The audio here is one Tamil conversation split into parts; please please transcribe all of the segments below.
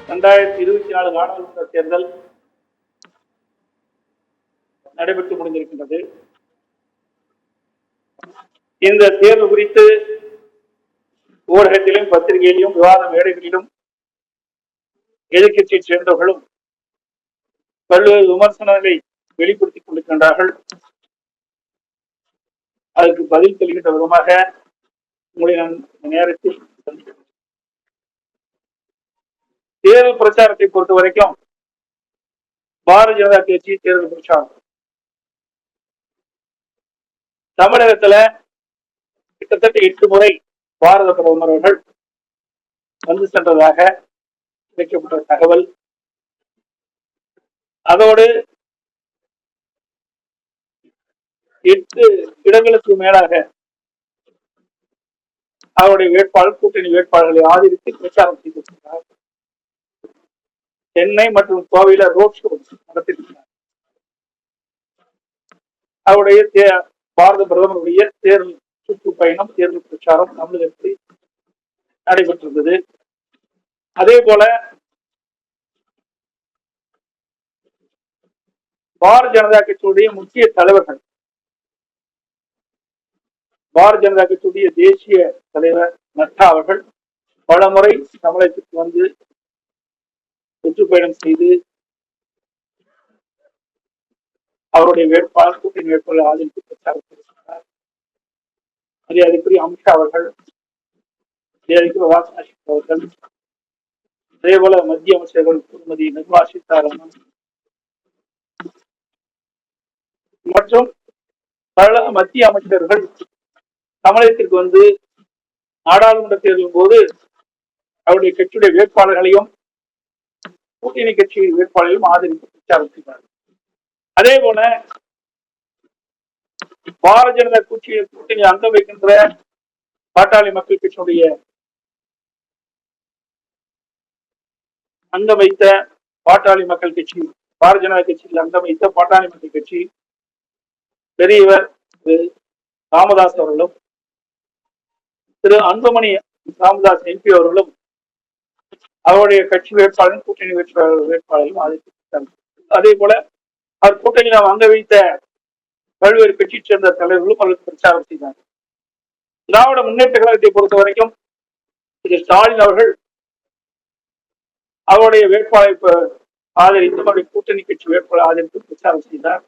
2024 நாடாளுமன்ற தேர்தல் நடைபெற்று முடிந்திருக்கின்றது. இந்த தேர்தல் குறித்து ஊடகத்திலும் பத்திரிகையிலும் விவாத மேடைகளிலும் எதிர்கட்சியை சேர்ந்தவர்களும் பல்வேறு விமர்சனங்களை வெளிப்படுத்திக் கொண்டிருக்கின்றார்கள். அதற்கு பதில் தெரிகின்ற விதமாக உங்களை நான் நேரத்தில் தேர்தல் பிரச்சாரத்தை பொறுத்த வரைக்கும் பாரதிய ஜனதா கட்சி தேர்தல் பிரச்சாரம் தமிழகத்துல கிட்டத்தட்ட 8 முறை பாரத பிரதமர் அவர்கள் வந்து சென்றதாக கிடைக்கப்பட்ட தகவல். அதோடு 8 இடங்களுக்கு மேலாக அவருடைய வேட்பாளர் கூட்டணி வேட்பாளர்களை ஆதரித்து பிரச்சாரம் செய்திருக்கிறார். சென்னை மற்றும் கோவையில ரோட் ஷோ நடத்திருக்கிறார். அவருடைய பாரத பிரதமருடைய தேர்தல் சுற்றுப்பயணம் தேர்தல் பிரச்சாரம் தமிழகத்தில் நடைபெற்றிருந்தது. அதே போல பாரதிய ஜனதா கட்சியுடைய முக்கிய தலைவர்கள், பாரதிய ஜனதா கட்சியுடைய தேசிய தலைவர் நட்டா அவர்கள் பல முறை தமிழகத்திற்கு வந்து சுற்றுப்பயணம் செய்து அவருடைய வேட்பாளர் கூட்டணி வேட்பாளர் ஆதரித்து பிரச்சாரம் செய்திருக்கிறார். மரியாதைக்குரிய அமித்ஷா அவர்கள், மரியாதைக்குரிய ராஜ்நாத் சிங் அவர்கள், அதே போல மத்திய அமைச்சர்கள் திருமதி நிர்மலா சீதாராமன் மற்றும் பல மத்திய அமைச்சர்கள் தமிழகத்திற்கு வந்து நாடாளுமன்ற தேர்தலின் போது அவருடைய கட்சியுடைய வேட்பாளர்களையும் கூட்டணி கட்சி வேட்பாளர்களையும் ஆதரித்து பிரச்சாரம் செய்தார். அதே போல பாரதிய ஜனதா கூட்டணி அங்கம் வைக்கின்ற பாட்டாளி மக்கள் கட்சியுடைய அங்கம் வைத்த பாட்டாளி மக்கள் கட்சி, பாரதிய ஜனதா கட்சியில் அங்கம் வைத்த பாட்டாளி மக்கள் கட்சி பெரியவர் திரு ராமதாஸ் அவர்களும் திரு அன்புமணி ராமதாஸ் எம்பி அவர்களும் அவருடைய கட்சி வேட்பாளரும் கூட்டணி வேட்பாளரும் ஆதரித்தார். அதே போல அவர் கூட்டணியில் அங்க வைத்த பல்வேறு கட்சியை சேர்ந்த தலைவர்களும் அவருக்கு பிரச்சாரம் செய்தார். திராவிட முன்னேற்ற கழகத்தை பொறுத்த வரைக்கும் திரு ஸ்டாலின் அவர்கள் அவருடைய வேட்பாளரை ஆதரித்து அவருடைய கூட்டணி கட்சி வேட்பாளர் ஆதரித்து பிரச்சாரம் செய்தார்.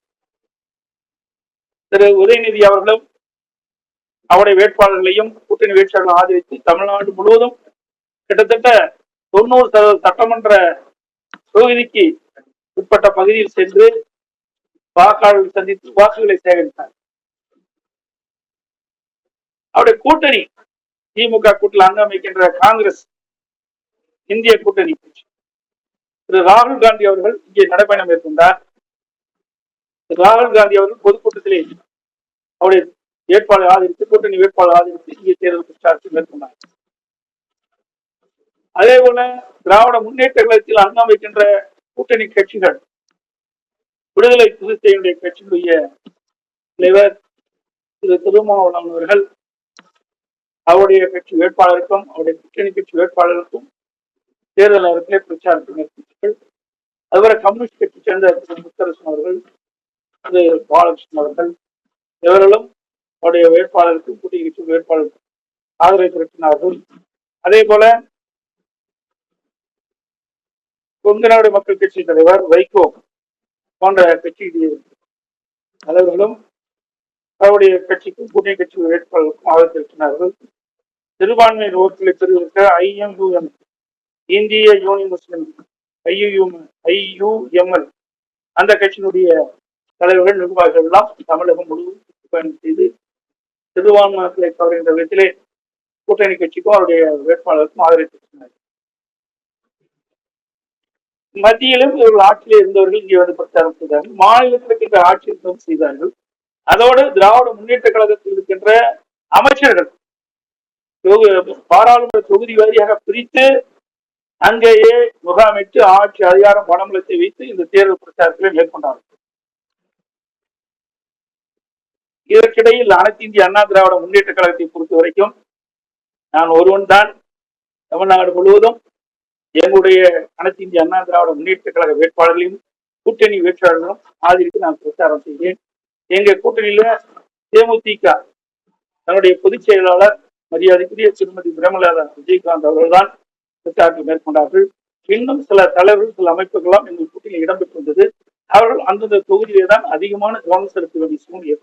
திரு உதயநிதி அவர்களும் அவருடைய வேட்பாளர்களையும் கூட்டணி வேட்பாளர்கள் ஆதரித்து தமிழ்நாடு முழுவதும் கிட்டத்தட்ட 90% சட்டமன்ற தொகுதிக்கு உட்பட்ட பகுதியில் சென்று வாக்காளர்கள் சந்தித்து வாக்குகளை சேகரித்தார். அவருடைய கூட்டணி திமுக கூட்டத்தில் அங்கம் வைக்கின்ற காங்கிரஸ் இந்திய கூட்டணி திரு ராகுல் காந்தி அவர்கள் இங்கே நடைபயணம் மேற்கொண்டார். ராகுல் காந்தி அவர்கள் பொதுக்கூட்டத்திலே அவருடைய வேட்பாளர் ஆதரித்து கூட்டணி வேட்பாளர் ஆதரித்து இங்கே தேர்தல் பிரச்சாரத்தை மேற்கொண்டார். அதே போல திராவிட முன்னேற்ற கழகத்தில் அங்கம் வைக்கின்ற கூட்டணி கட்சிகள் விடுதலை சிறுத்தைகளுடைய கட்சியுடைய தலைவர் திரு திருமாவளவன் அவர்கள் அவருடைய கட்சி வேட்பாளருக்கும் அவருடைய கூட்டணி கட்சி வேட்பாளருக்கும் தேர்தல் நேரத்திலே பிரச்சாரத்தை மேற்கொண்டார்கள். அதுவரை கம்யூனிஸ்ட் கட்சி சேர்ந்த திரு முத்தரசன் அவர்கள், திரு பாலகிருஷ்ணன் அவர்கள் இவர்களும் அவருடைய வேட்பாளருக்கு கூட்டணி கட்சி வேட்பாளருக்கு ஆதரவு திரட்டினார்கள். அதே போல கொங்கு நாடு மக்கள் கட்சி தலைவர் வைகோ போன்ற கட்சி தலைவர்களும் அவருடைய கட்சிக்கும் கூட்டணி கட்சி வேட்பாளருக்கும் ஆதரவு திரட்டினார்கள். சிறுபான்மையினர் ஓட்டுகளை பெறுவதற்கு IMUM இந்திய யூனியன் முஸ்லிம் IUML அந்த கட்சியினுடைய தலைவர்கள் நிர்வாகிகள் எல்லாம் தமிழகம் முழுவதும் பயணம் செய்து சிறுபான்மையினர்களை கவர்கின்ற விதத்திலே கூட்டணி கட்சிக்கும் அவருடைய வேட்பாளருக்கும் ஆதரவு திரட்டினார்கள். மத்தியிலும் இவர்கள் ஆட்சியில் இருந்தவர்கள் இங்கே வந்து பிரச்சாரம் செய்தார்கள். மாநிலத்தில் இருக்கின்ற ஆட்சியும் செய்தார்கள். அதோடு திராவிட முன்னேற்ற கழகத்தில் இருக்கின்ற அமைச்சர்கள் பாராளுமன்ற தொகுதி வாரியாக பிரித்து அங்கேயே முகாமிட்டு ஆட்சி அதிகாரம் பணபலத்தை வைத்து இந்த தேர்தல் பிரச்சாரத்திலே மேற்கொண்டார்கள். இதற்கிடையில் அனைத்து இந்திய அண்ணா திராவிட முன்னேற்ற கழகத்தை பொறுத்த வரைக்கும் நான் ஒருவன் தான் தமிழ்நாடு முழுவதும் எங்களுடைய அனைத்து இந்திய அண்ணா திராவிட முன்னேற்ற கழக வேட்பாளர்களையும் கூட்டணி வேட்பாளர்களும் ஆதரித்து நான் பிரச்சாரம் செய்கிறேன். எங்க கூட்டணியில தேமுதிக தன்னுடைய பொதுச் செயலாளர் மரியாதைக்குரிய திருமதி பிரேமலதா விஜயகாந்த் அவர்கள்தான் பிரச்சாரத்தை மேற்கொண்டார்கள். இன்னும் சில தலைவர்கள், சில அமைப்புகளாம் எங்கள் கூட்டணியில் இடம்பெற்றிருந்தது. அவர்கள் அந்தந்த தொகுதியிலே தான் அதிகமான கவனம் செலுத்த வேண்டிய சூழ்நிலை